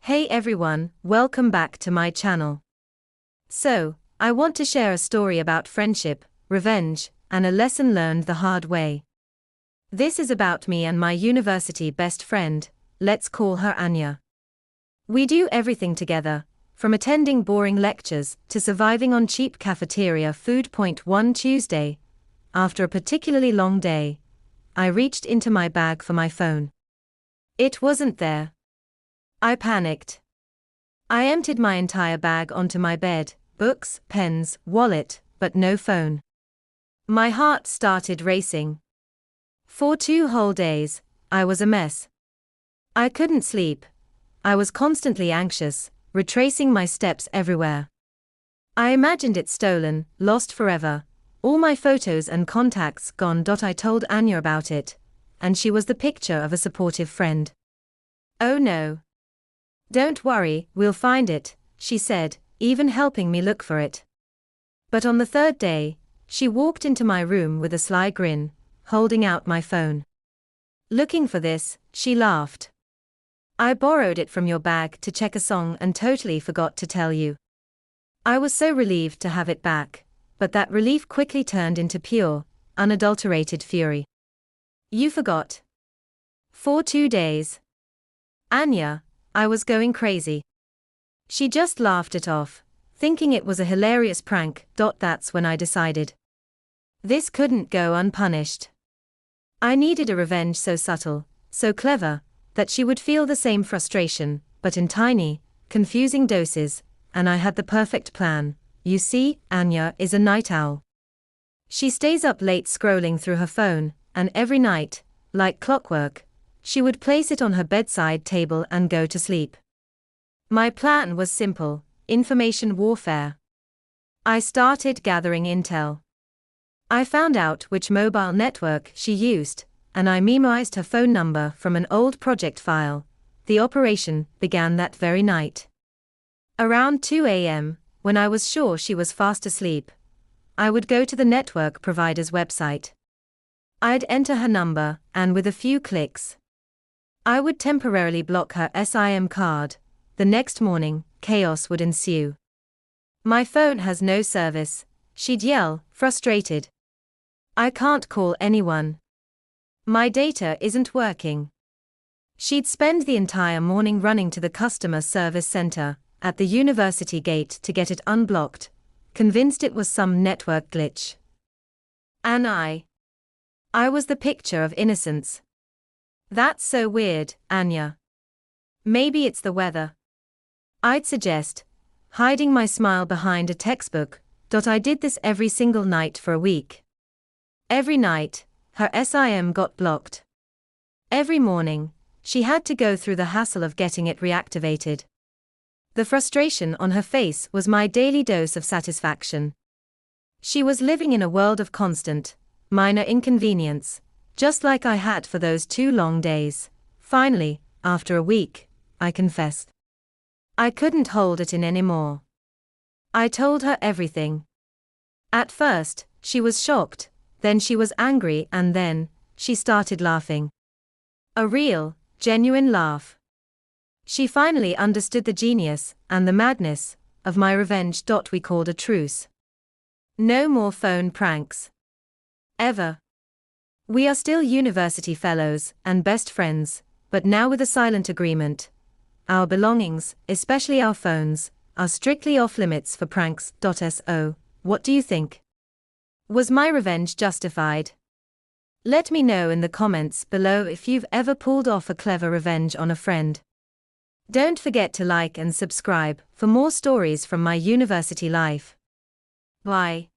Hey everyone, welcome back to my channel. So, I want to share a story about friendship, revenge, and a lesson learned the hard way. This is about me and my university best friend, let's call her Anya. We do everything together, from attending boring lectures to surviving on cheap cafeteria food. One Tuesday, after a particularly long day, I reached into my bag for my phone. It wasn't there. I panicked. I emptied my entire bag onto my bed, books, pens, wallet, but no phone. My heart started racing. For 2 whole days, I was a mess. I couldn't sleep. I was constantly anxious, retracing my steps everywhere. I imagined it stolen, lost forever, all my photos and contacts gone. I told Anya about it, and she was the picture of a supportive friend. Oh no. Don't worry, we'll find it, she said, even helping me look for it. But on the 3rd day, she walked into my room with a sly grin, holding out my phone. Looking for this, she laughed. I borrowed it from your bag to check a song and totally forgot to tell you. I was so relieved to have it back, but that relief quickly turned into pure, unadulterated fury. You forgot. For 2 days. Anya, I was going crazy. She just laughed it off, thinking it was a hilarious prank. That's when I decided. This couldn't go unpunished. I needed a revenge so subtle, so clever, that she would feel the same frustration, but in tiny, confusing doses, and I had the perfect plan. You see, Anya is a night owl. She stays up late scrolling through her phone, and every night, like clockwork, she would place it on her bedside table and go to sleep. My plan was simple: information warfare. I started gathering intel. I found out which mobile network she used, and I memorized her phone number from an old project file. The operation began that very night. Around 2 a.m., when I was sure she was fast asleep, I would go to the network provider's website. I'd enter her number, and with a few clicks, I would temporarily block her SIM card. The next morning, chaos would ensue. My phone has no service, she'd yell, frustrated. I can't call anyone. My data isn't working. She'd spend the entire morning running to the customer service center at the university gate to get it unblocked, convinced it was some network glitch. And I was the picture of innocence. That's so weird, Anya. Maybe it's the weather. I'd suggest, hiding my smile behind a textbook. I did this every single night for a week. Every night, her SIM got blocked. Every morning, she had to go through the hassle of getting it reactivated. The frustration on her face was my daily dose of satisfaction. She was living in a world of constant, minor inconvenience, just like I had for those 2 long days. Finally, after a week, I confessed. I couldn't hold it in anymore. I told her everything. At first, she was shocked, then she was angry, and then, she started laughing. A real, genuine laugh. She finally understood the genius, and the madness, of my revenge. We called a truce. No more phone pranks. Ever. We are still university fellows and best friends, but now with a silent agreement. Our belongings, especially our phones, are strictly off limits for pranks. So, what do you think? Was my revenge justified? Let me know in the comments below if you've ever pulled off a clever revenge on a friend. Don't forget to like and subscribe for more stories from my university life. Bye.